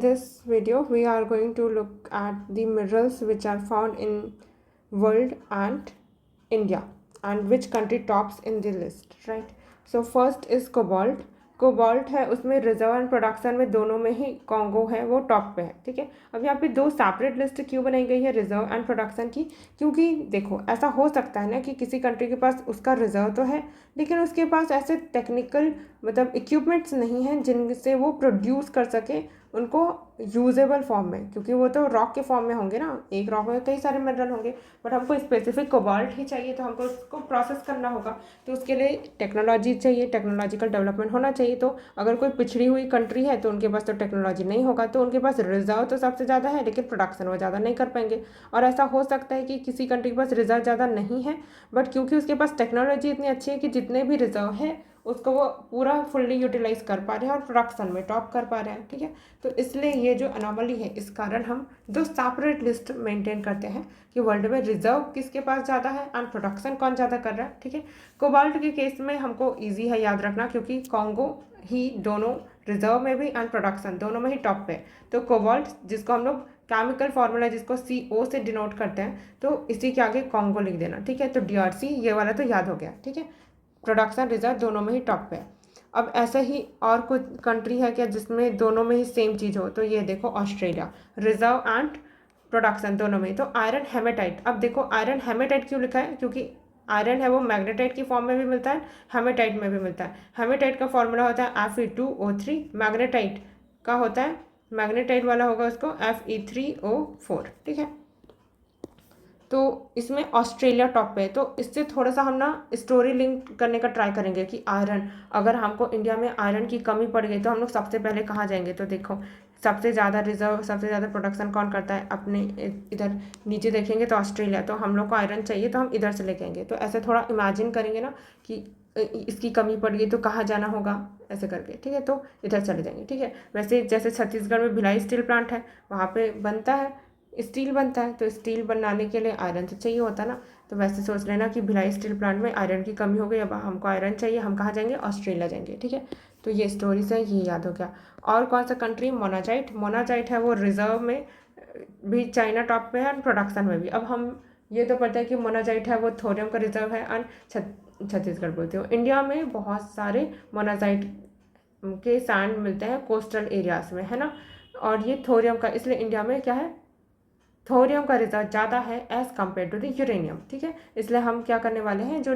this video we are going to look at the minerals which are found in world and India and which country tops in the list, right? So first is cobalt. Cobalt है उसमें reserve and production में दोनों में ही Congo है वो top पे है, ठीक है। अब यहाँ पे दो सेपरेट लिस्ट क्यों बनाई गई है रिजर्व एंड प्रोडक्शन की? क्योंकि देखो ऐसा हो सकता है ना कि किसी कंट्री के पास उसका रिजर्व तो है लेकिन उसके पास ऐसे टेक्निकल मतलब इक्विपमेंट्स नहीं हैं जिनसे वो प्रोड्यूस कर सके उनको यूजेबल फॉर्म में, क्योंकि वो तो रॉक के फॉर्म में होंगे ना, एक रॉक में कई सारे मिनरल होंगे, बट हमको स्पेसिफिक कोबाल्ट ही चाहिए तो हमको उसको प्रोसेस करना होगा। तो उसके लिए टेक्नोलॉजी चाहिए, टेक्नोलॉजिकल डेवलपमेंट होना चाहिए। तो अगर कोई पिछड़ी हुई कंट्री है तो उनके पास तो टेक्नोलॉजी नहीं होगा, तो उनके पास रिजर्व तो सबसे ज़्यादा है लेकिन प्रोडक्शन वो ज़्यादा नहीं कर पाएंगे। और ऐसा हो सकता है कि किसी कंट्री के पास रिजर्व ज़्यादा नहीं है बट क्योंकि उसके पास टेक्नोलॉजी इतनी अच्छी है कि जितने भी रिजर्व है उसको वो पूरा फुल्ली यूटिलाइज कर पा रहे हैं और प्रोडक्शन में टॉप कर पा रहे हैं, ठीक है। तो इसलिए ये जो अनोमली है इस कारण हम दो सेपरेट लिस्ट मेंटेन करते हैं कि वर्ल्ड में रिजर्व किसके पास ज़्यादा है एंड प्रोडक्शन कौन ज़्यादा कर रहा है, ठीक है। कोबाल्ट के केस में हमको ईजी है याद रखना क्योंकि कॉन्गो ही दोनों रिजर्व में भी एंड प्रोडक्शन दोनों में ही टॉप पे। तो कोबाल्ट जिसको हम लोग केमिकल फार्मूला जिसको CO से डिनोट करते हैं तो इसी के आगे कॉन्गो लिख देना, ठीक है। तो DRC ये वाला तो याद हो गया, ठीक है। प्रोडक्शन रिजर्व दोनों में ही टॉप पे है। अब ऐसा ही और कुछ कंट्री है क्या जिसमें दोनों में ही सेम चीज़ हो? तो ये देखो ऑस्ट्रेलिया, रिजर्व एंड प्रोडक्शन दोनों में। तो आयरन हेमेटाइट, अब देखो आयरन हेमेटाइट क्यों लिखा है? क्योंकि आयरन है वो मैग्नेटाइट की फॉर्म में भी मिलता है, हेमेटाइट में भी मिलता है। हेमेटाइट का फॉर्मूला होता है Fe2O3, मैग्नेटाइट का होता है, मैग्नेटाइट वाला होगा उसको Fe3O4, ठीक है। तो इसमें ऑस्ट्रेलिया टॉप पे है। तो इससे थोड़ा सा हम ना स्टोरी लिंक करने का ट्राई करेंगे कि आयरन, अगर हमको इंडिया में आयरन की कमी पड़ गई तो हम लोग सबसे पहले कहाँ जाएंगे? तो देखो सबसे ज़्यादा रिजर्व सबसे ज़्यादा प्रोडक्शन कौन करता है? अपने इधर नीचे देखेंगे तो ऑस्ट्रेलिया। तो हम लोग को आयरन चाहिए तो हम इधर से लेके आएंगे। तो ऐसे थोड़ा इमेजिन करेंगे ना कि इसकी कमी पड़ गई तो कहाँ जाना होगा ऐसे करके, ठीक है। तो इधर चले जाएंगे, ठीक है। वैसे जैसे छत्तीसगढ़ में भिलाई स्टील प्लांट है वहाँ पे बनता है स्टील बनता है, तो स्टील बनाने के लिए आयरन तो चाहिए होता ना। तो वैसे सोच लेना कि भिलाई स्टील प्लांट में आयरन की कमी हो गई, अब हमको आयरन चाहिए, हम कहाँ जाएंगे? ऑस्ट्रेलिया जाएंगे, ठीक है। तो ये स्टोरीज है, ये याद हो गया। और कौन सा कंट्री? मोनाजाइट। मोनाजाइट है वो रिजर्व में भी चाइना टॉप पे है एंड प्रोडक्शन में भी। अब हम ये तो पता है कि मोनाजाइट है वो थोरियम का रिजर्व है एंड छत्तीसगढ़ बोलते हो। इंडिया में बहुत सारे मोनाजाइट के सैंड मिलते हैं कोस्टल एरियाज में, है ना। और ये थोरियम का, इसलिए इंडिया में क्या है? थोरियम का रिजर्व ज़्यादा है as compare to the uranium, ठीक है। इसलिए हम क्या करने वाले हैं, जो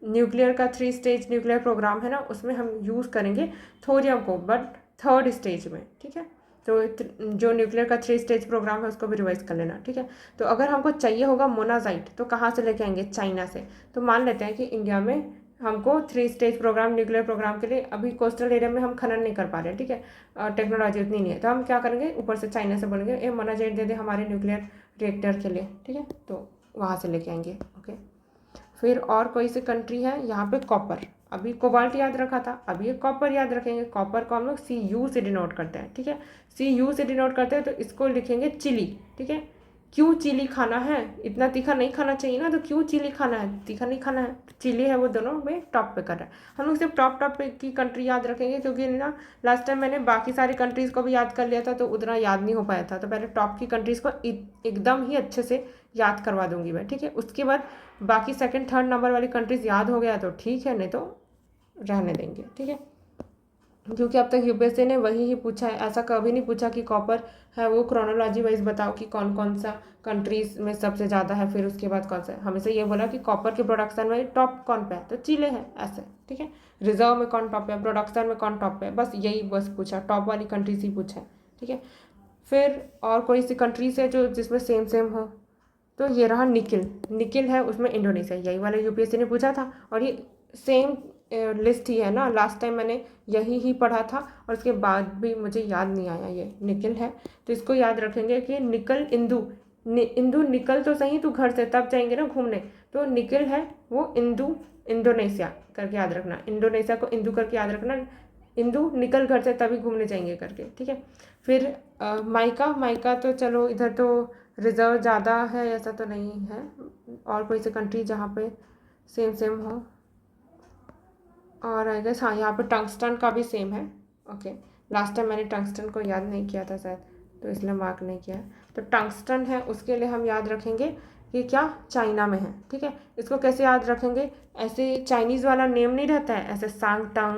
न्यूक्लियर का 3 स्टेज न्यूक्लियर प्रोग्राम है ना उसमें हम यूज़ करेंगे थोरियम को बट 3rd स्टेज में, ठीक है। तो जो न्यूक्लियर का 3 स्टेज प्रोग्राम है उसको भी रिवाइज कर लेना, ठीक है। तो अगर हमको चाहिए होगा मोनाजाइट तो कहाँ से लेके आएंगे? चाइना से। तो मान लेते हैं कि इंडिया में हमको 3 स्टेज प्रोग्राम न्यूक्लियर प्रोग्राम के लिए अभी कोस्टल एरिया में हम खनन नहीं कर पा रहे हैं, ठीक है। टेक्नोलॉजी उतनी नहीं है तो हम क्या करेंगे, ऊपर से चाइना से बोलेंगे ये मोनाजाइट दे दे हमारे न्यूक्लियर रिएक्टर के लिए, ठीक है। तो वहाँ से लेके आएंगे, ओके। फिर और कोई सी कंट्री है यहाँ पे? कॉपर। अभी कोबाल्ट याद रखा था, अभी ये कॉपर याद रखेंगे। कॉपर को हम लोग CU से डिनोट करते हैं, ठीक है। CU से डिनोट करते हैं तो इसको लिखेंगे चिली, ठीक है। क्यों चिली खाना है? इतना तीखा नहीं खाना चाहिए ना, तो क्यों चिली खाना है? तीखा नहीं खाना है, चिली है वो दोनों में टॉप पे कर रहा है। हम लोग सिर्फ टॉप टॉप पे की कंट्री याद रखेंगे क्योंकि ना लास्ट टाइम मैंने बाकी सारी कंट्रीज़ को भी याद कर लिया था तो उतना याद नहीं हो पाया था। तो पहले टॉप की कंट्रीज़ को एकदम ही अच्छे से याद करवा दूंगी मैं, ठीक है। उसके बाद बाकी 2nd 3rd नंबर वाली कंट्रीज़ याद हो गया तो ठीक है, नहीं तो रहने देंगे, ठीक है। क्योंकि अब तक UPSC ने वही ही पूछा है, ऐसा कभी नहीं पूछा कि कॉपर है वो क्रोनोलॉजी वाइज बताओ कि कौन कौन सा कंट्रीज में सबसे ज़्यादा है फिर उसके बाद कौन सा है। हमेशा ये बोला कि कॉपर के प्रोडक्शन में टॉप कौन पे है, तो चिले है ऐसे, ठीक है। रिजर्व में कौन टॉप पे है, प्रोडक्शन में कौन टॉप पे है, बस यही बस पूछा, टॉप वाली कंट्रीज ही पूछा है, ठीक है। फिर और कोई सी कंट्रीज है जो जिसमें सेम सेम हो? तो ये रहा निकिल। निकिल है उसमें इंडोनेशिया, यही वाला UPSC ने पूछा था और ये सेम लिस्ट ही है ना, लास्ट टाइम मैंने यही ही पढ़ा था और उसके बाद भी मुझे याद नहीं आया ये निकिल है। तो इसको याद रखेंगे कि निकल इंदु, इंदु निकल तो सही तू घर से तब जाएंगे ना घूमने, तो निकिल है वो इंदु इंडोनेशिया करके याद रखना, इंडोनेशिया को इंदु करके याद रखना, इंदु निकल घर से तभी घूमने जाएंगे करके, ठीक है। फिर माइका, माइका तो चलो इधर तो रिजर्व ज़्यादा है ऐसा तो नहीं है। और कोई सी कंट्री जहाँ पे सेम सेम हो? और आई गेस हाँ यहाँ पे टंगस्टन का भी सेम है, ओके। लास्ट टाइम मैंने टंगस्टन को याद नहीं किया था शायद, तो इसलिए मार्क नहीं किया है। तो टंगस्टन है, उसके लिए हम याद रखेंगे कि क्या चाइना में है। ठीक है, इसको कैसे याद रखेंगे, ऐसे चाइनीज़ वाला नेम नहीं रहता है, ऐसे सांग टांग,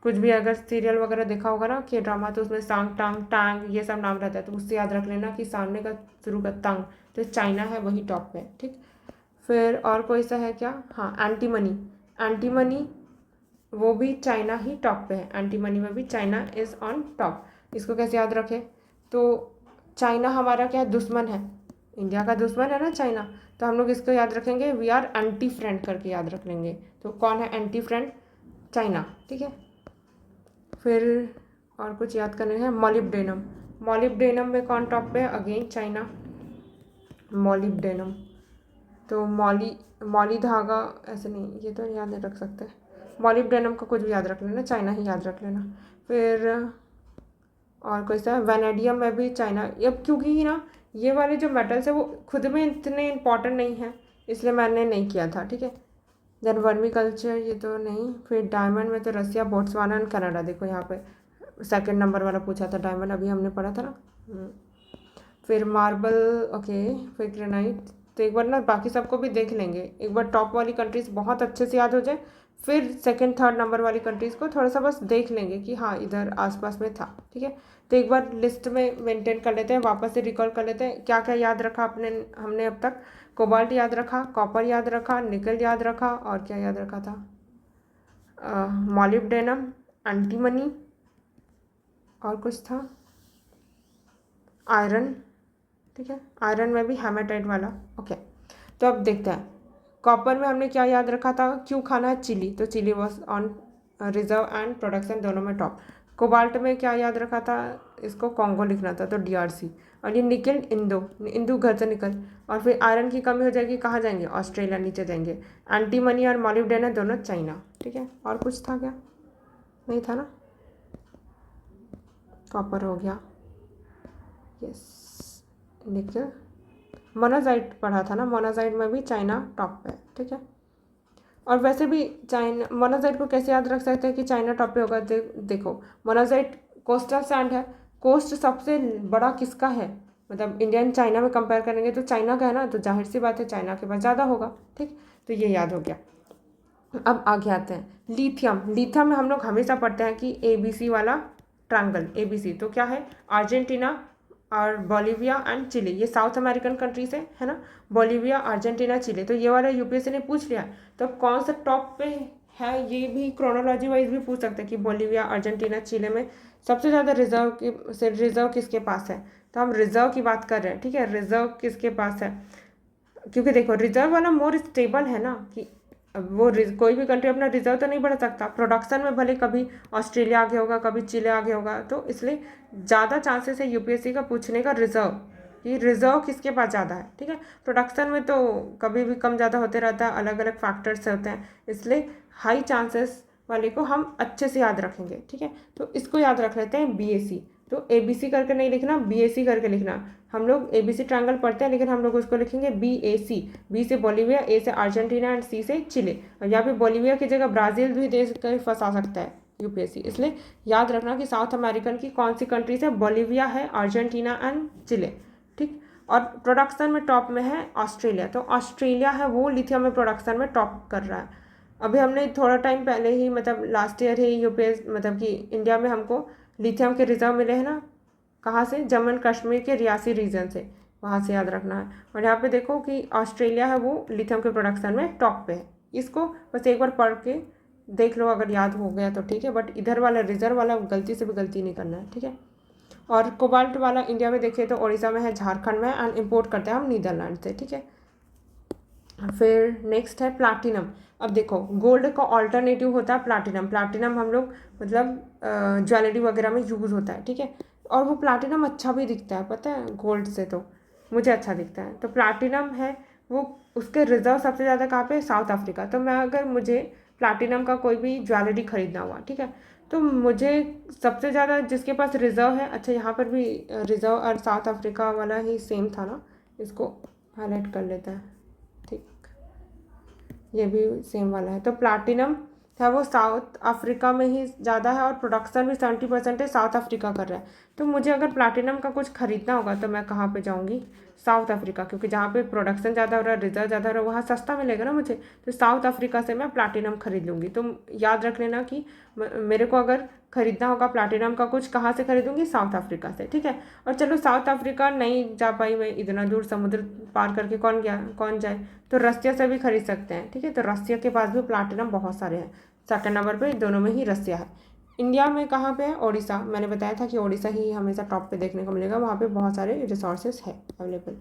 कुछ भी अगर सीरियल वगैरह देखा होगा ना कि ड्रामा, तो उसमें सांग टांग टांग ये सब नाम रहता है, तो उससे याद रख लेना कि सामने का शुरू का तंग, तो चाइना है वही टॉप पे। ठीक, फिर और कोई सा है क्या, हाँ एंटीमनी। एंटीमनी वो भी चाइना ही टॉप पे है, एंटीमनी में भी चाइना इज़ ऑन टॉप। इसको कैसे याद रखें, तो चाइना हमारा क्या दुश्मन है, इंडिया का दुश्मन है ना चाइना, तो हम लोग इसको याद रखेंगे वी आर एंटी फ्रेंड करके याद रख लेंगे। तो कौन है एंटी फ्रेंड, चाइना। ठीक है, फिर और कुछ याद करने हैं, मॉलिब्डेनम। मॉलिब्डेनम में कौन टॉप पे है, अगेन चाइना, मॉलिब्डेनम। तो मॉली धागा ऐसे नहीं, ये तो याद नहीं रख सकते, मॉलिब्डेनम का कुछ भी याद रख लेना, चाइना ही याद रख लेना। फिर और कोई सा, वेनेडियम में भी चाइना। अब क्योंकि ना ये वाले जो मेटल्स है वो खुद में इतने इंपॉर्टेंट नहीं है, इसलिए मैंने नहीं किया था। ठीक है, देन वर्मी कल्चर ये तो नहीं। फिर डायमंड में तो रसिया, बोट्सवाना एंड कनाडा। देखो यहाँ पे सेकंड नंबर वाला पूछा था डायमंड, अभी हमने पढ़ा था ना। फिर मार्बल, ओके, फिर ग्रेनाइट। तो एक बार ना बाकी सबको भी देख लेंगे, एक बार टॉप वाली कंट्रीज बहुत अच्छे से याद हो जाए, फिर सेकंड थर्ड नंबर वाली कंट्रीज़ को थोड़ा सा बस देख लेंगे कि हाँ इधर आसपास में था। ठीक है, तो एक बार लिस्ट में मेंटेन कर लेते हैं, वापस से रिकॉल कर लेते हैं क्या क्या याद रखा हमने अब तक। कोबाल्ट याद रखा, कॉपर याद रखा, निकल याद रखा, और क्या याद रखा था, मॉलिब्डेनम, एंटीमनी, और कुछ था, आयरन। ठीक है, आयरन में भी हेमाटाइट वाला। ओके, तो अब देखते हैं कॉपर में हमने क्या याद रखा था, क्यों खाना है, चिली, तो Chile was on reserve and production दोनों में टॉप। कोबाल्ट में क्या याद रखा था, इसको कॉन्गो लिखना था, तो डीआरसी। और ये निकल, इंदू घर से निकल। और फिर आयरन की कमी हो जाएगी, कहाँ जाएंगे, ऑस्ट्रेलिया नीचे जाएंगे। एंटीमनी और मॉलिब्डेनम दोनों चाइना। ठीक है, और कुछ था क्या, नहीं था ना, कॉपर हो गया, यस। निकल, मोनाजाइट पढ़ा था ना, मोनाजाइट में भी चाइना टॉप पे। ठीक है, और वैसे भी चाइना, मोनाजाइट को कैसे याद रख सकते हैं कि चाइना टॉप पे होगा, देखो मोनाजाइट कोस्टल सैंड है, कोस्ट सबसे बड़ा किसका है, मतलब इंडिया एंड चाइना में कंपेयर करेंगे तो चाइना का है ना, तो जाहिर सी बात है चाइना के पास ज़्यादा होगा। ठीक, तो ये याद हो गया। अब आगे आते हैं लिथियम। लिथियम में हम लोग हमेशा पढ़ते हैं कि ABC वाला ट्रायंगल, ABC तो क्या है, अर्जेंटीना और बोलिविया एंड चिली, ये साउथ अमेरिकन कंट्रीज है ना, बोलिविया, अर्जेंटीना, चिली। तो ये वाला यूपीएससी ने पूछ लिया, तो कौन सा टॉप पे है, ये भी क्रोनोलॉजी वाइज भी पूछ सकते हैं कि बोलिविया, अर्जेंटीना, चिली में सबसे ज़्यादा रिजर्व किसके पास है, तो हम रिजर्व की बात कर रहे हैं। ठीक है, रिजर्व किसके पास है, क्योंकि देखो रिजर्व वाला मोर स्टेबल है ना, कि वो कोई भी कंट्री अपना रिजर्व तो नहीं बढ़ा सकता, प्रोडक्शन में भले कभी ऑस्ट्रेलिया आगे होगा, कभी चिले आगे होगा, तो इसलिए ज़्यादा चांसेस है यूपीएससी का पूछने का रिजर्व, कि रिजर्व किसके पास ज़्यादा है। ठीक है, प्रोडक्शन में तो कभी भी कम ज़्यादा होते रहता है, अलग अलग फैक्टर्स होते हैं, इसलिए हाई चांसेस वाले को हम अच्छे से याद रखेंगे। ठीक है, तो इसको याद रख लेते हैं BAC। तो ABC करके नहीं लिखना, BAC करके लिखना। हम लोग ABC ट्रायंगल पढ़ते हैं, लेकिन हम लोग उसको लिखेंगे BAC। B से बोलिविया, A से अर्जेंटीना एंड C से चिले। और यहाँ पे बोलिविया की जगह ब्राज़ील भी दे कर फंसा सकता है यूपीएससी, इसलिए याद रखना कि साउथ अमेरिकन की कौन सी कंट्रीज है, बोलिविया है, अर्जेंटीना एंड चिले। ठीक, और प्रोडक्शन में टॉप में है ऑस्ट्रेलिया, तो ऑस्ट्रेलिया है वो लिथियम में प्रोडक्शन में टॉप कर रहा है। अभी हमने थोड़ा टाइम पहले ही, मतलब लास्ट ईयर ही यूपीएस, मतलब कि इंडिया में हमको लिथियम के रिजर्व मिले हैं ना, कहाँ से, जम्मू एंड कश्मीर के रियासी रीजन से, वहाँ से याद रखना है। और यहाँ पे देखो कि ऑस्ट्रेलिया है वो लिथियम के प्रोडक्शन में टॉप पे है, इसको बस एक बार पढ़ के देख लो, अगर याद हो गया तो ठीक है, बट इधर वाला रिजर्व वाला गलती से भी गलती नहीं करना है। ठीक है, और कोबाल्ट वाला इंडिया में देखिए तो उड़ीसा में है, झारखंड में, एंड इम्पोर्ट करते हैं हम नीदरलैंड से। ठीक है, फिर नेक्स्ट है प्लाटिनम। अब देखो गोल्ड का ऑल्टरनेटिव होता है प्लाटिनम। प्लाटिनम हम लोग मतलब ज्वेलरी वगैरह में यूज़ होता है। ठीक है, और वो प्लाटिनम अच्छा भी दिखता है, पता है, गोल्ड से तो मुझे अच्छा दिखता है। तो प्लाटिनम है वो, उसके रिजर्व सबसे ज़्यादा कहाँ पे, साउथ अफ्रीका। तो मैं अगर मुझे प्लाटिनम का कोई भी ज्वेलरी खरीदना हुआ, ठीक है, तो मुझे सबसे ज़्यादा जिसके पास रिजर्व है, अच्छा यहाँ पर भी रिजर्व और साउथ अफ्रीका वाला ही सेम था ना, इसको हाईलाइट कर लेता है। ठीक, ये भी सेम वाला है। तो प्लाटिनम है वो साउथ अफ्रीका में ही ज़्यादा है और प्रोडक्शन भी 70% साउथ अफ्रीका कर रहा है। तो मुझे अगर प्लैटिनम का कुछ खरीदना होगा तो मैं कहाँ पे जाऊँगी? साउथ अफ्रीका, क्योंकि जहाँ पे प्रोडक्शन ज़्यादा हो रहा है, रिजल्ट ज़्यादा हो रहा है, वहाँ सस्ता मिलेगा ना मुझे। तो साउथ अफ्रीका से मैं प्लैटिनम खरीद लूँगी। तो याद रख लेना कि मेरे को अगर खरीदना होगा प्लैटिनम का कुछ, कहाँ से खरीदूंगी? साउथ अफ्रीका से, ठीक है। और चलो साउथ अफ्रीका नहीं जा पाई मैं, इतना दूर समुद्र पार करके कौन जाए, तो रसिया से भी खरीद सकते हैं, ठीक है। तो रसिया के पास भी प्लैटिनम बहुत सारे हैं। सेकंड नंबर पे दोनों में ही रसिया है। इंडिया में कहाँ पे है? ओडिशा। मैंने बताया था कि ओडिशा ही हमेशा टॉप पे देखने को मिलेगा, वहाँ पे बहुत सारे रिसोर्सेज है अवेलेबल।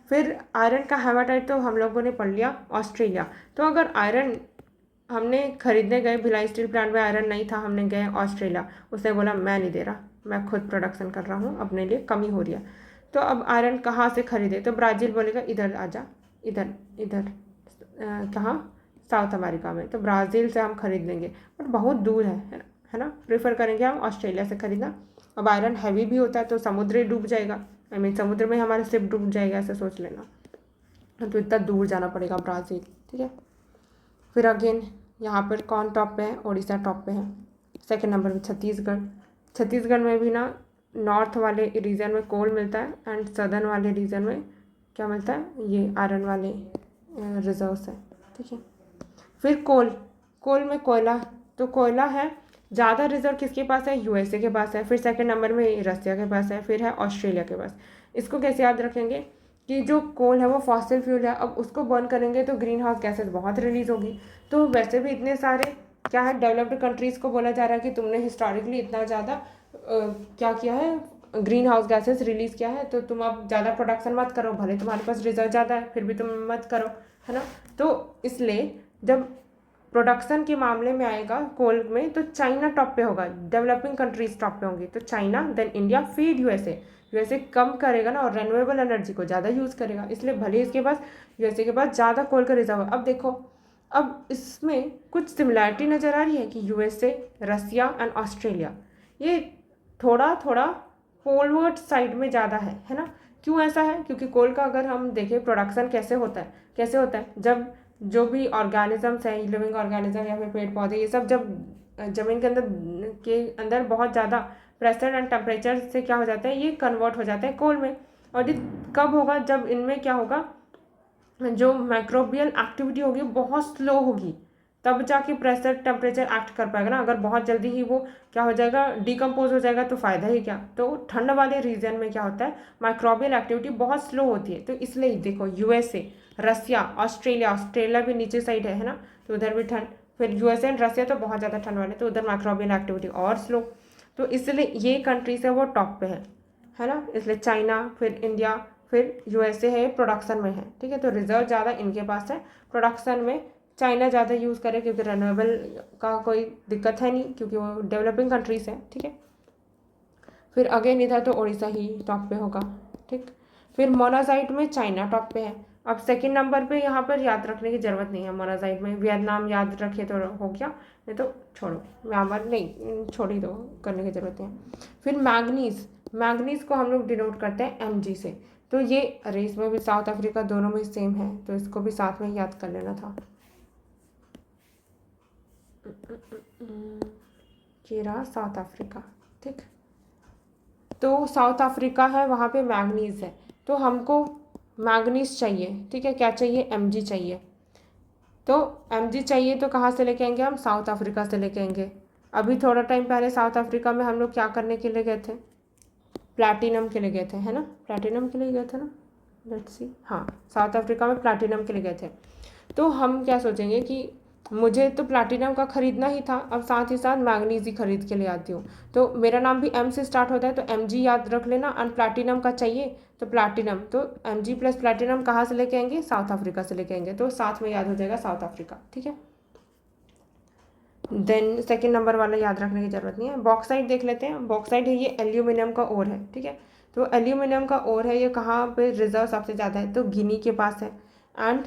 फिर आयरन का हेमाटाइट तो हम लोगों ने पढ़ लिया, ऑस्ट्रेलिया। तो अगर आयरन हमने खरीदने गए, भिलाई स्टील प्लांट में आयरन नहीं था, हमने गए ऑस्ट्रेलिया, उसने बोला मैं नहीं दे रहा, मैं खुद प्रोडक्शन कर रहा हूँ, अपने लिए कमी हो रही है। तो अब आयरन कहाँ से खरीदे? तो ब्राज़ील बोलेगा इधर आजा, इधर इधर कहाँ? साउथ अमेरिका में। तो ब्राज़ील से हम खरीद लेंगे, बट बहुत दूर है ना। प्रेफर करेंगे हम ऑस्ट्रेलिया से खरीदना। अब आयरन हैवी भी होता है तो समुद्र ही डूब जाएगा, आई मीन समुद्र में हमारा शिप डूब जाएगा, ऐसा सोच लेना। तो इतना दूर जाना पड़ेगा ब्राज़ील, ठीक है। फिर अगेन यहाँ पर कौन टॉप पे है? ओडिशा टॉप पे है। सेकंड नंबर पे छत्तीसगढ़। छत्तीसगढ़ में भी ना नॉर्थ वाले रीजन में कोल मिलता है एंड सदर्न वाले रीजन में क्या मिलता है? ये आयरन वाले रिजर्व्स है, ठीक है। फिर कोल में कोयला, तो कोयला है ज़्यादा रिजर्व किसके पास है? यूएसए के पास है। फिर सेकंड नंबर में रसिया के पास है, फिर है ऑस्ट्रेलिया के पास। इसको कैसे याद रखेंगे कि जो कोल है वो फॉसिल फ्यूल है, अब उसको बर्न करेंगे तो ग्रीन हाउस गैसेज बहुत रिलीज होगी। तो वैसे भी इतने सारे क्या है, डेवलप्ड कंट्रीज़ को बोला जा रहा है कि तुमने हिस्टोरिकली इतना ज़्यादा क्या किया है, ग्रीन हाउस गैसेज रिलीज़ किया है, तो तुम अब ज़्यादा प्रोडक्शन मत करो, भले तुम्हारे पास रिजर्व ज़्यादा है फिर भी तुम मत करो, है ना। तो इसलिए जब प्रोडक्शन के मामले में आएगा कोल में, तो चाइना टॉप पे होगा, डेवलपिंग कंट्रीज टॉप पे होंगी। तो चाइना, देन इंडिया, फिर यूएसए। यूएसए कम करेगा ना और रेन्यूएबल एनर्जी को ज़्यादा यूज़ करेगा, इसलिए भले इसके पास, यूएसए के पास ज़्यादा कोल का रिजर्व है। अब देखो, अब इसमें कुछ सिमिलैरिटी नज़र आ रही है कि यूएसए, रसिया एंड ऑस्ट्रेलिया ये थोड़ा थोड़ा पोलवर्ड साइड में ज़्यादा है ना। क्यों ऐसा है? क्योंकि कोल का अगर हम देखें प्रोडक्शन कैसे होता है, जब जो भी ऑर्गेनिजम्स हैं, लिविंग ऑर्गेनिज्म या फिर पेड़ पौधे, ये सब जब ज़मीन के अंदर बहुत ज़्यादा प्रेशर एंड टेम्परेचर से क्या हो जाता है, ये कन्वर्ट हो जाता है कोल में। और ये कब होगा? जब इनमें क्या होगा, जो माइक्रोबियल एक्टिविटी होगी बहुत स्लो होगी, तब जाके प्रेशर टेम्परेचर एक्ट कर पाएगा ना। अगर बहुत जल्दी ही वो क्या हो जाएगा, डिकम्पोज हो जाएगा, तो फ़ायदा ही क्या। तो ठंड वाले रीजन में क्या होता है, माइक्रोबियल एक्टिविटी बहुत स्लो होती है। तो इसलिए देखो यूएसए, रसिया, ऑस्ट्रेलिया भी नीचे साइड है ना, तो उधर भी ठंड। फिर यूएसए एंड रसिया तो बहुत ज़्यादा ठंड वाले, तो उधर माइक्रोबियल एक्टिविटी और स्लो। तो इसलिए ये कंट्रीज है वो टॉप पे है ना। इसलिए चाइना, फिर इंडिया, फिर यूएसए है, प्रोडक्शन में है, ठीक है। तो रिजर्व ज़्यादा इनके पास है, प्रोडक्शन में चाइना ज़्यादा यूज़ करे, क्योंकि रेन्यूएबल का कोई दिक्कत है नहीं, क्योंकि वो डेवलपिंग कंट्रीज है, ठीक है। फिर अगेन इधर तो उड़ीसा ही टॉप पे होगा, ठीक। फिर मोनाजाइट में चाइना टॉप पे है। अब सेकंड नंबर पे यहाँ पर याद रखने की ज़रूरत नहीं है, मोनाजाइट में वियतनाम याद रखे तो हो गया, नहीं तो छोड़ो, म्यांमार नहीं, छोड़ ही दो, करने की ज़रूरत नहीं है। फिर मैग्नीज को हम लोग डिनोट करते हैं mg से। तो ये अरे इसमें भी साउथ अफ्रीका दोनों में सेम है, तो इसको भी साथ में याद कर लेना था। ये रहा साउथ अफ्रीका, ठीक। तो साउथ अफ्रीका है, वहाँ पे मैग्नीज है, तो हमको मैग्नीज चाहिए, ठीक है। क्या चाहिए? mg चाहिए। तो mg चाहिए तो कहाँ से लेके आएंगे हम? साउथ अफ्रीका से लेके आएंगे। अभी थोड़ा टाइम पहले साउथ अफ्रीका में हम लोग क्या करने के लिए गए थे? प्लैटिनम के लिए गए थे, है ना, प्लैटिनम के लिए गए थे ना, लेट्स सी, हाँ, साउथ अफ्रीका में प्लैटिनम के लिए गए थे। तो हम क्या सोचेंगे कि मुझे तो प्लैटिनम का खरीदना ही था, अब साथ ही साथ मैग्नीज ही खरीद के ले आती हूँ। तो मेरा नाम भी एम से स्टार्ट होता है, तो mg याद रख लेना। एंड प्लैटिनम का चाहिए तो प्लैटिनम, तो mg प्लस प्लैटिनम कहाँ से लेके आएंगे? साउथ अफ्रीका से लेके आएंगे, तो साथ में याद हो जाएगा साउथ अफ्रीका, ठीक है। देन सेकेंड नंबर वाला याद रखने की जरूरत नहीं है। बॉक्साइट देख लेते हैं। बॉक्साइट है, ये एल्यूमिनियम का ओर है, ठीक है। तो एल्यूमिनियम का ओर है, ये कहाँ पे रिजर्व सबसे ज़्यादा है? तो गिनी के पास है, एंड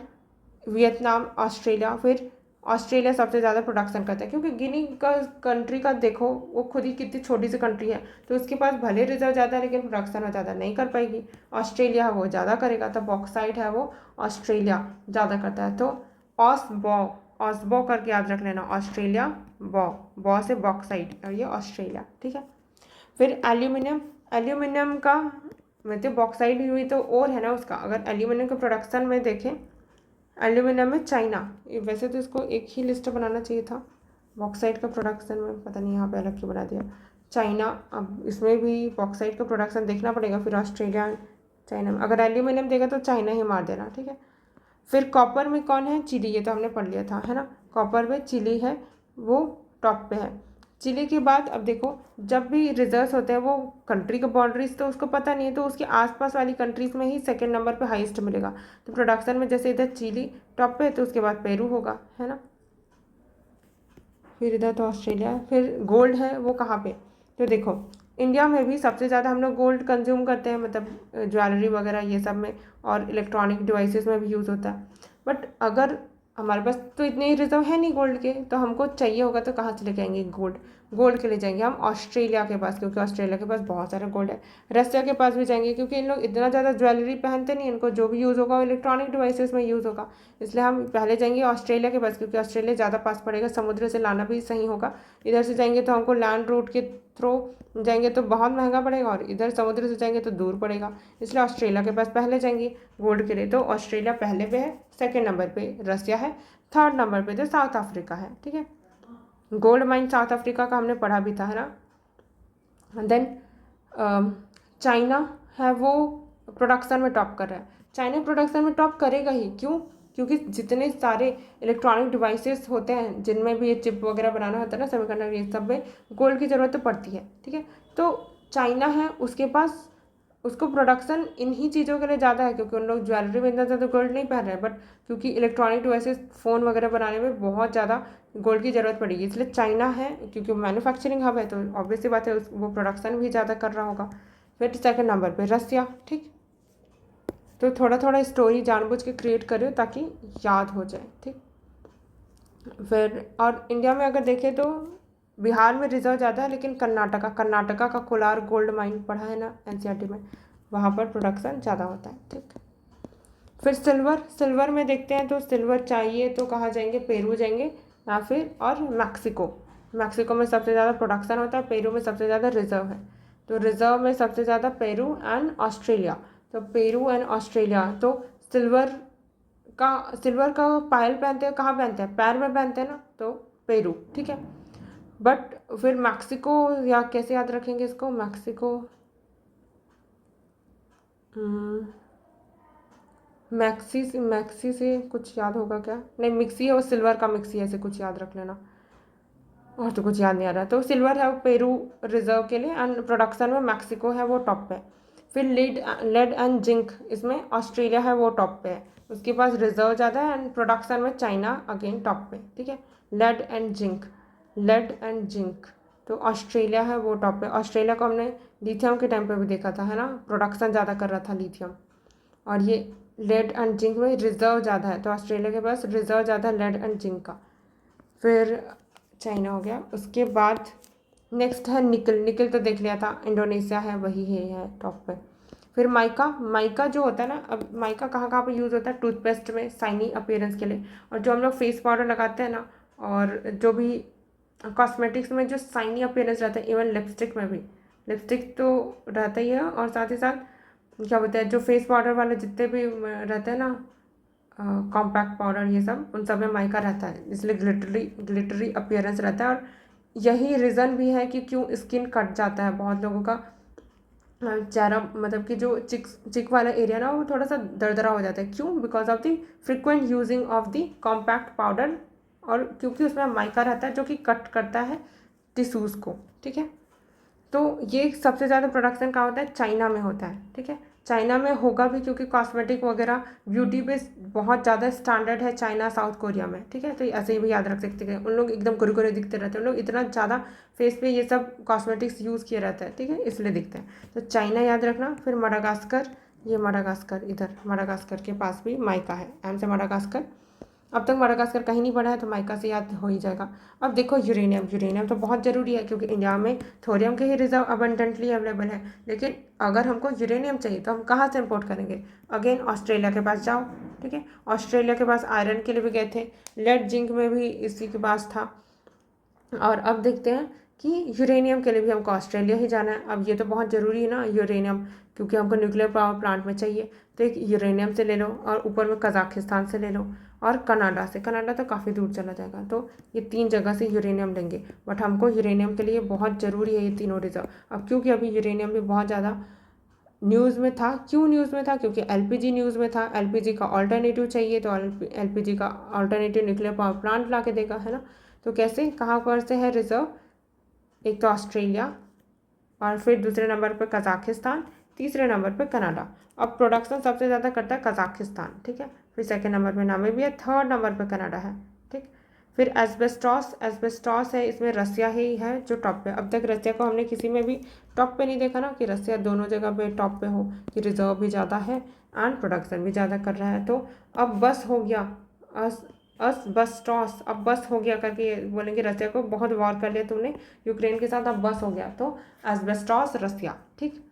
वियतनाम, ऑस्ट्रेलिया। फिर ऑस्ट्रेलिया सबसे ज़्यादा प्रोडक्शन करता है, क्योंकि गिनी का कंट्री का देखो, वो खुद ही कितनी छोटी सी कंट्री है, तो उसके पास भले रिजर्व ज़्यादा है लेकिन प्रोडक्शन वो ज़्यादा नहीं कर पाएगी। ऑस्ट्रेलिया है वो ज़्यादा करेगा, तो बॉक्साइट है वो ऑस्ट्रेलिया ज़्यादा करता है। तो ऑस्बो करके याद रख लेना, ऑस्ट्रेलिया बॉ से बॉक्साइट, और ये ऑस्ट्रेलिया, ठीक है। फिर एल्यूमिनियम, एल्यूमिनियम का मतलब बॉक्साइट हुई तो और है ना उसका, अगर एल्यूमिनियम के प्रोडक्शन में देखें, एल्यूमिनियम में चाइना, वैसे तो इसको एक ही लिस्ट बनाना चाहिए था, बॉक्साइट का प्रोडक्शन में पता नहीं यहाँ पे अलग क्यों बना दिया, चाइना। अब इसमें भी बॉक्साइट का प्रोडक्शन देखना पड़ेगा, फिर ऑस्ट्रेलिया चाइना में, अगर एल्यूमिनियम देगा तो चाइना ही मार देना, ठीक है। फिर कॉपर में कौन है, चिली, ये तो हमने पढ़ लिया था, है ना। कॉपर में चिली है, वो टॉप पे है। चिली के बाद अब देखो, जब भी रिजर्व्स होते हैं वो कंट्री का बाउंड्रीज तो उसको पता नहीं है, तो उसके आसपास वाली कंट्रीज में ही सेकंड नंबर पे हाईएस्ट मिलेगा। तो प्रोडक्शन में जैसे इधर चिली टॉप पे है, तो उसके बाद पेरू होगा, है ना। फिर इधर तो ऑस्ट्रेलिया है। फिर गोल्ड है वो कहाँ पे, तो देखो इंडिया में भी सबसे ज़्यादा हम लोग गोल्ड कंज्यूम करते हैं, मतलब ज्वेलरी वगैरह ये सब में, और इलेक्ट्रॉनिक डिवाइसेस में भी यूज़ होता है। बट अगर हमारे पास तो इतने रिजर्व है नहीं गोल्ड के, तो हमको चाहिए होगा तो कहाँ चले जाएंगे, गोल्ड, गोल्ड के लिए जाएंगे हम ऑस्ट्रेलिया के पास, क्योंकि ऑस्ट्रेलिया के पास बहुत सारा गोल्ड है। रशिया के पास भी जाएंगे, क्योंकि इन लोग इतना ज़्यादा ज्वेलरी पहनते नहीं, इनको जो भी यूज़ होगा वो इलेक्ट्रॉनिक डिवाइसेस में यूज़ होगा, इसलिए हम पहले जाएंगे ऑस्ट्रेलिया के पास, क्योंकि ऑस्ट्रेलिया ज़्यादा पास पड़ेगा, समुद्र से लाना भी सही होगा। इधर से जाएंगे तो हमको लैंड रूट के थ्रू जाएंगे तो बहुत महंगा पड़ेगा, और इधर समुद्र से जाएंगे तो दूर पड़ेगा, इसलिए ऑस्ट्रेलिया के पास पहले जाएंगे गोल्ड के लिए। तो ऑस्ट्रेलिया पहले पे है, सेकेंड नंबर पे रसिया है, थर्ड नंबर पे तो साउथ अफ्रीका है, ठीक है। गोल्ड माइन साउथ अफ्रीका का हमने पढ़ा भी था, है ना। देन चाइना है, वो प्रोडक्शन में टॉप कर रहा है। चाइना प्रोडक्शन में टॉप करेगा ही, क्यों, क्योंकि जितने सारे इलेक्ट्रॉनिक डिवाइसेस होते हैं जिनमें भी ये चिप वगैरह बनाना होता है ना, सेमीकंडक्टर, ये सब में गोल्ड की ज़रूरत तो पड़ती है, ठीक है। तो चाइना है उसके पास, उसको प्रोडक्शन इन्हीं चीज़ों के लिए ज़्यादा है, क्योंकि उन लोग ज्वेलरी में इतना ज़्यादा गोल्ड नहीं पहन रहे हैं, बट क्योंकि इलेक्ट्रॉनिक डिवाइसेस फ़ोन वगैरह बनाने में बहुत ज़्यादा गोल्ड की ज़रूरत पड़ेगी, इसलिए चाइना है, क्योंकि मैन्युफैक्चरिंग हब है, तो ऑब्वियस सी बात है वो प्रोडक्शन भी ज़्यादा कर रहा होगा। फिर सेकंड नंबर पे रसिया, ठीक। तो थोड़ा थोड़ा स्टोरी जानबूझ के क्रिएट करो ताकि याद हो जाए, ठीक। फिर और इंडिया में अगर देखें तो बिहार में रिजर्व ज़्यादा है, लेकिन कर्नाटका का कोलार गोल्ड माइन पढ़ा है ना एनसीईआरटी में, वहाँ पर प्रोडक्शन ज़्यादा होता है, ठीक। फिर सिल्वर में देखते हैं, तो सिल्वर चाहिए तो कहाँ जाएंगे, पेरू जाएंगे, या फिर और मैक्सिको में सबसे ज़्यादा प्रोडक्शन होता है, पेरू में सबसे ज़्यादा रिजर्व है, तो रिजर्व में सबसे ज़्यादा पेरू एंड ऑस्ट्रेलिया, तो पेरू एंड ऑस्ट्रेलिया। तो सिल्वर का पायल पहनते हैं, कहाँ पहनते हैं, पैर में पहनते हैं ना, तो पेरू, ठीक है। बट फिर मैक्सिको, या कैसे याद रखेंगे इसको, मैक्सिको मैक्सी से कुछ याद होगा क्या, नहीं मिक्सी है वो, सिल्वर का मिक्सी है, ऐसे कुछ याद रख लेना, और तो कुछ याद नहीं आ रहा। तो सिल्वर है वो पेरू रिजर्व के लिए, एंड प्रोडक्शन में मैक्सिको है वो टॉप पे है। फिर लेड एंड जिंक, इसमें ऑस्ट्रेलिया है वो टॉप पे है, उसके पास रिजर्व ज़्यादा है, एंड प्रोडक्शन में चाइना अगेन टॉप पे, ठीक है। लेड एंड जिंक, तो ऑस्ट्रेलिया है वो टॉप पे। ऑस्ट्रेलिया को हमने लिथियम के टाइम पे भी देखा था, है ना, प्रोडक्शन ज़्यादा कर रहा था लिथियम, और ये लेड एंड जिंक में रिजर्व ज़्यादा है, तो ऑस्ट्रेलिया के पास रिजर्व ज़्यादा है लेड एंड जिंक का। फिर चाइना हो गया, उसके बाद नेक्स्ट है निकल तो देख लिया था, इंडोनेशिया है, वही है टॉप पे। फिर माइका जो होता है ना, अब माइका कहाँ कहाँ पे यूज़ होता है, टूथपेस्ट में शाइनी अपीयरेंस के लिए, और जो हम लोग फेस पाउडर लगाते हैं ना, और जो भी कॉस्मेटिक्स में जो शाइनी अपीयरेंस रहता है, इवन लिपस्टिक में भी, लिपस्टिक तो रहता ही है, और साथ ही साथ क्या बोलते हैं, जो फेस पाउडर वाले जितने भी रहते हैं ना, कॉम्पैक्ट पाउडर, ये सब उन सब में माइका रहता है, इसलिए ग्लिटरी अपीयरेंस रहता है। और यही रीज़न भी है कि क्यों स्किन कट जाता है बहुत लोगों का, चेहरा मतलब कि जो चिक वाला एरिया ना वो थोड़ा सा दरदरा हो जाता है, क्यों, because of the frequent using of the compact powder, और क्योंकि उसमें माइका रहता है जो कि कट करता है टिश्यूज़ को, ठीक है। तो ये सबसे ज़्यादा प्रोडक्शन कहाँ होता है, चाइना में होता है, ठीक है। चाइना में होगा भी क्योंकि कॉस्मेटिक वगैरह ब्यूटी पे बहुत ज़्यादा स्टैंडर्ड है चाइना साउथ कोरिया में, ठीक है। तो ऐसे ही भी याद रख सकते हैं, उन लोग एकदम गोरे दिखते रहते हैं, उन लोग इतना ज़्यादा फेस पे ये सब कॉस्मेटिक्स यूज़ किया रहता है, ठीक है, इसलिए दिखते हैं। तो चाइना याद रखना। फिर मडागास्कर, ये मडागास्कर, इधर मडागास्कर के पास भी माइका है, एम से मडागास्कर। अब तक माडागास्कर कहीं नहीं पढ़ा है तो माइका से याद हो ही जाएगा। अब देखो यूरेनियम, यूरेनियम तो बहुत ज़रूरी है क्योंकि इंडिया में थोरियम के ही रिजर्व अबंडेंटली अवेलेबल है। लेकिन अगर हमको यूरेनियम चाहिए तो हम कहाँ से इम्पोर्ट करेंगे? अगेन ऑस्ट्रेलिया के पास जाओ, ठीक है। ऑस्ट्रेलिया के पास आयरन के लिए भी गए थे, लेड जिंक में भी इसी के पास था। और अब देखते हैं कि यूरेनियम के लिए भी हमको ऑस्ट्रेलिया ही जाना है। अब ये तो बहुत ज़रूरी है ना यूरेनियम, क्योंकि हमको न्यूक्लियर पावर प्लांट में चाहिए। तो एक यूरेनियम से ले लो और ऊपर में कजाकिस्तान से ले लो और कनाडा से। कनाडा तो काफ़ी दूर चला जाएगा, तो ये 3 जगह से यूरेनियम लेंगे। बट हमको यूरेनियम के लिए बहुत ज़रूरी है ये तीनों रिजर्व। अब क्योंकि अभी यूरेनियम भी बहुत ज़्यादा न्यूज़ में था। क्यों न्यूज़ में था? क्योंकि एलपीजी न्यूज़ में था। एलपीजी का ऑल्टरनेटिव चाहिए, तो एलपीजी का ऑल्टरनेटिव न्यूक्लियर पावर प्लांट ला के देगा, है ना। तो कैसे, कहाँ पर से है रिजर्व? एक तो ऑस्ट्रेलिया, और फिर दूसरे नंबर पर कजाकिस्तान, तीसरे नंबर पर कनाडा। अब प्रोडक्शन सबसे ज़्यादा करता है कजाकिस्तान, ठीक है। फिर सेकंड नंबर पे नामीबिया, थर्ड नंबर पर कनाडा है, ठीक। फिर एस्बेस्टॉस, एस्बेस्टॉस है, इसमें रसिया ही है जो टॉप पे। अब तक रसिया को हमने किसी में भी टॉप पे नहीं देखा ना, कि रसिया दोनों जगह पे टॉप पे हो, कि रिजर्व भी ज़्यादा है एंड प्रोडक्शन भी ज़्यादा कर रहा है। तो अब बस हो गया, एस्बेस्टॉस, अब बस हो गया करके बोलेंगे रसिया को, बहुत वॉर कर लिया तुमने यूक्रेन के साथ, अब बस हो गया। तो एस्बेस्टॉस रसिया, ठीक।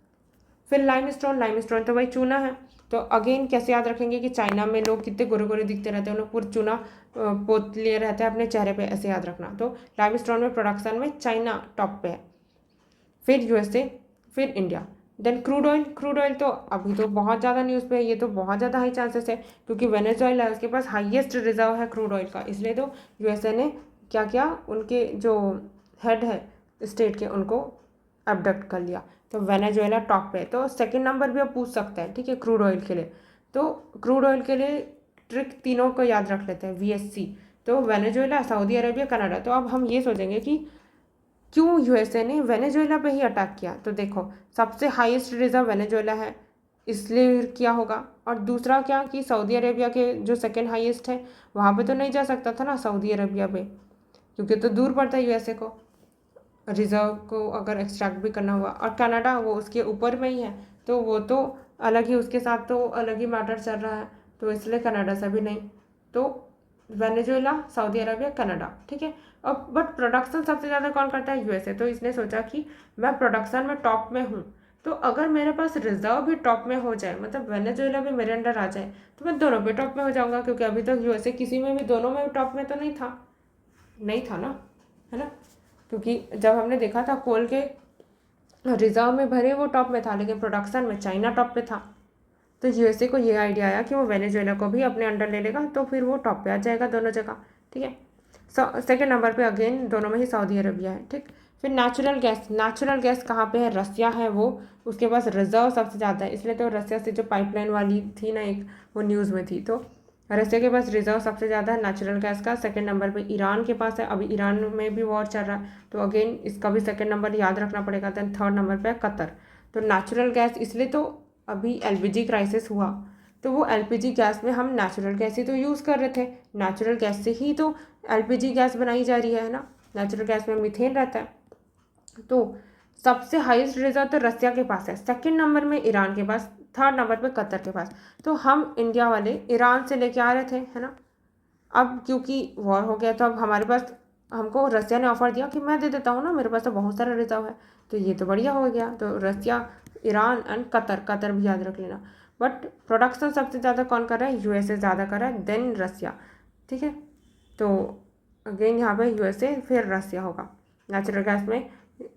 फिर लाइमस्टोन, लाइमस्टोन तो भाई चूना है। तो अगेन कैसे याद रखेंगे कि चाइना में लोग कितने गोरे गोरे दिखते रहते हैं, उन्हें पूरा चूना पोत लिए रहते हैं अपने चेहरे पे, ऐसे याद रखना। तो लाइमस्टोन में प्रोडक्शन में चाइना टॉप पे है, फिर यूएसए, फिर India. Then crude oil, crude oil तो अभी तो बहुत ज़्यादा न्यूज़ पे है, ये तो बहुत ज़्यादा हाई चांसेस है क्योंकि वेनेजुएला है, उसके पास हाईएस्ट रिजर्व है क्रूड ऑयल का। इसलिए तो यूएसए ने क्या किया, उनके जो हेड है स्टेट के, उनको अबडक्ट कर लिया। तो वेनेजुएला टॉप पे है। तो सेकंड नंबर भी अब पूछ सकता है, ठीक है, क्रूड ऑयल के लिए। तो क्रूड ऑयल के लिए ट्रिक तीनों को याद रख लेते हैं, वीएससी। तो वेनेजुएला, सऊदी अरेबिया, कनाडा। तो अब हम ये सोचेंगे कि क्यों यूएसए ने वेनेजुएला पे ही अटैक किया? तो देखो, सबसे हाईएस्ट रिजर्व वेनेजुएला है इसलिए किया होगा। और दूसरा क्या कि सऊदी अरेबिया के जो सेकंड हाईएस्ट है, वहाँ पे तो नहीं जा सकता था ना सऊदी अरेबिया पे, क्योंकि तो दूर पड़ता है यूएसए को, रिजर्व को अगर एक्सट्रैक्ट भी करना हुआ। और कनाडा वो उसके ऊपर में ही है, तो वो तो अलग ही, उसके साथ तो अलग ही मैटर चल रहा है, तो इसलिए कनाडा से भी नहीं। तो वेनेजुएला, सऊदी अरेबिया, कनाडा, ठीक है। अब बट प्रोडक्शन सबसे ज़्यादा कौन करता है? यूएसए। तो इसने सोचा कि मैं प्रोडक्शन में टॉप में हूँ, तो अगर मेरे पास रिजर्व भी टॉप में हो जाए, मतलब वेनेजुएला भी मेरे अंडर आ जाए, तो मैं दोनों पे टॉप में हो जाऊँगा, क्योंकि अभी तक यूएसए किसी में भी, दोनों में टॉप में तो नहीं था, नहीं था ना, है ना। क्योंकि जब हमने देखा था कोल के रिजर्व में भरे वो टॉप में था, लेकिन प्रोडक्शन में चाइना टॉप पे था। तो यूएसए को ये आइडिया आया कि वो वेनेजुएला को भी अपने अंडर ले लेगा, तो फिर वो टॉप पे आ जाएगा दोनों जगह, ठीक है। सेकेंड नंबर पे अगेन दोनों में ही सऊदी अरबिया है, ठीक। फिर नेचुरल गैस, नेचुरल गैस कहाँ पे है? रसिया है वो, उसके पास रिजर्व सबसे ज़्यादा है, इसलिए तो रसिया से जो पाइपलाइन वाली थी ना एक, वो न्यूज़ में थी। तो रसिया के पास रिजर्व सबसे ज़्यादा है नेचुरल गैस का। सेकंड नंबर पे ईरान के पास है, अभी ईरान में भी वॉर चल रहा है, तो अगेन इसका भी सेकंड नंबर याद रखना पड़ेगा। देन थर्ड नंबर पे है कतर। तो नेचुरल गैस, इसलिए तो अभी एलपीजी क्राइसिस हुआ, तो वो एलपीजी गैस में हम नेचुरल गैस ही तो यूज़ कर रहे थे, नेचुरल गैस से ही तो एलपीजी गैस बनाई जा रही है ना। नेचुरल गैस में मीथेन रहता है। तो सबसे हाईएस्ट रिजर्व तो रसिया के पास है, सेकंड नंबर में ईरान के पास, थर्ड नंबर पे कतर के पास। तो हम इंडिया वाले ईरान से लेके आ रहे थे, है ना। अब क्योंकि वॉर हो गया, तो अब हमारे पास, हमको रसिया ने ऑफर दिया कि मैं दे देता हूँ ना, मेरे पास तो बहुत सारा रिजर्व है, तो ये तो बढ़िया हो गया। तो रसिया, ईरान एंड कतर, कतर भी याद रख लेना। बट प्रोडक्शन सबसे ज़्यादा कौन कर रहा है? यूएसए ज़्यादा कर रहा है, देन रसिया, ठीक है। तो अगेन यहाँ पे यूएसए फिर रसिया होगा। नेचुरल गैस में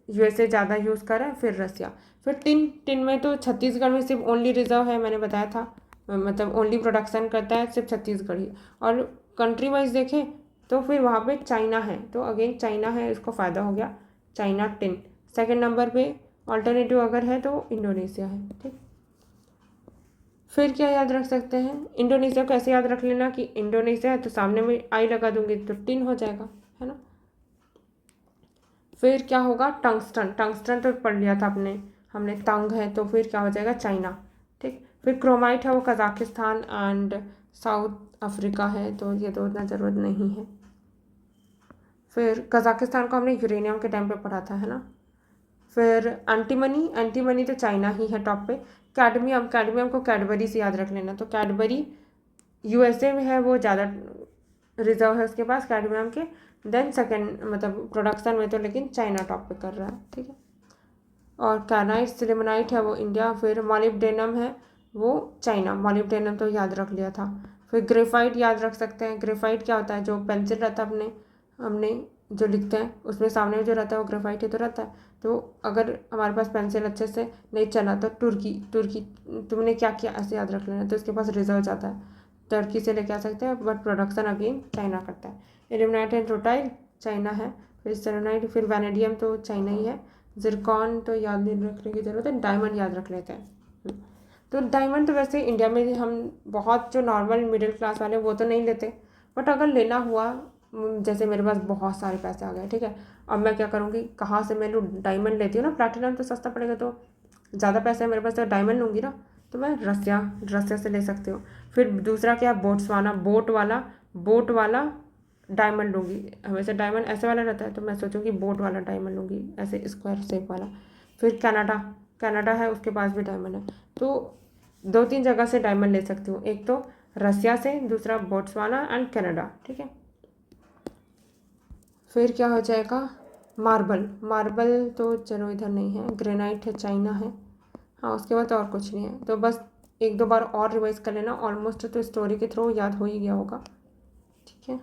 यूएसए ज़्यादा यूज़ कर रहा है, फिर रसिया। फिर टिन, टिन में तो छत्तीसगढ़ में सिर्फ ओनली रिजर्व है, मैंने बताया था, मतलब ओनली प्रोडक्शन करता है सिर्फ छत्तीसगढ़ ही। और कंट्री वाइज देखें तो फिर वहाँ पे चाइना है, तो अगेन चाइना है, इसको फ़ायदा हो गया, चाइना टिन। सेकंड नंबर पे ऑल्टरनेटिव अगर है तो इंडोनेशिया है, ठीक। फिर क्या याद रख सकते हैं? इंडोनेशिया को ऐसे याद रख लेना कि इंडोनेशिया है तो सामने में आई लगा दूंगी तो टिन हो जाएगा, है ना। फिर क्या होगा? टंगस्टन, टंगस्टन तो पढ़ लिया था हमने तंग है, तो फिर क्या हो जाएगा? चाइना, ठीक। फिर क्रोमाइट है, वो कजाकिस्तान एंड साउथ अफ्रीका है, तो ये तो उतना ज़रूरत नहीं है। फिर कजाकिस्तान को हमने यूरेनियम के टाइम पे पढ़ा था, है ना। फिर एंटीमनी, एंटीमनी तो चाइना ही है टॉप पे। कैडमियम, कैडमियम को कैडबरी से याद रख लेना, तो कैडबरी यूएसए में है, वो ज़्यादा रिजर्व है उसके पास कैडमियम के। देन सेकेंड मतलब प्रोडक्शन में तो लेकिन चाइना टॉप पे कर रहा है, ठीक है। और कैनाइट सिलिमनाइट है वो इंडिया। फिर मॉलिब्डेनम है वो चाइना। मॉलिब्डेनम तो याद रख लिया था। फिर ग्रेफाइट याद रख सकते हैं। ग्रेफाइट क्या होता है, जो पेंसिल रहता है अपने हमने जो लिखते हैं उसमें सामने में जो रहता है वो ग्रेफाइट ही तो रहता है। तो अगर हमारे पास पेंसिल अच्छे से नहीं चला तो तुर्की तुर्की तुमने क्या किया ऐसे याद रख लेना, तो इसके पास रिजल्ट आता है। टर्की से लेके आ सकते हैं, बट प्रोडक्शन अगेन चाइना करता है। इल्यूमिनाइट एंड रोटाइल चाइना है। फिर सेलेनाइट, फिर वैनेडियम तो चाइना ही है। जिरकॉन तो याद नहीं रखने की जरूरत है, डायमंड याद रख लेते हैं। तो डायमंड तो वैसे इंडिया में हम बहुत जो नॉर्मल मिडिल क्लास वाले वो तो नहीं लेते, बट अगर लेना हुआ जैसे मेरे पास बहुत सारे पैसे आ गए, ठीक है, अब मैं क्या करूँगी, कहाँ से मैं लूँ, डायमंड लेती हूँ ना, प्लैटिनम तो सस्ता पड़ेगा, तो ज़्यादा पैसे है मेरे पास तो डायमंड लूँगी ना, तो मैं रसिया से ले सकती हूँ। फिर दूसरा क्या, बोट्सवाना, बोट वाला डायमंड लूँगी। हमेशा डायमंड ऐसे वाला रहता है तो मैं सोचूंगी बोट वाला डायमंड लूँगी, ऐसे स्क्वायर शेप वाला। फिर कनाडा है, उसके पास भी डायमंड है। तो 2-3 जगह से डायमंड ले सकती हूँ, एक तो रसिया से, दूसरा बोट्सवाना एंड कनाडा, ठीक है। फिर क्या हो जाएगा, मार्बल तो चलो इधर नहीं है। ग्रेनाइट है, चाइना है। हाँ, उसके बाद तो और कुछ नहीं है, तो बस 1-2 बार और रिवाइज कर लेना, ऑलमोस्ट तो स्टोरी के थ्रू याद हो ही गया होगा, ठीक है।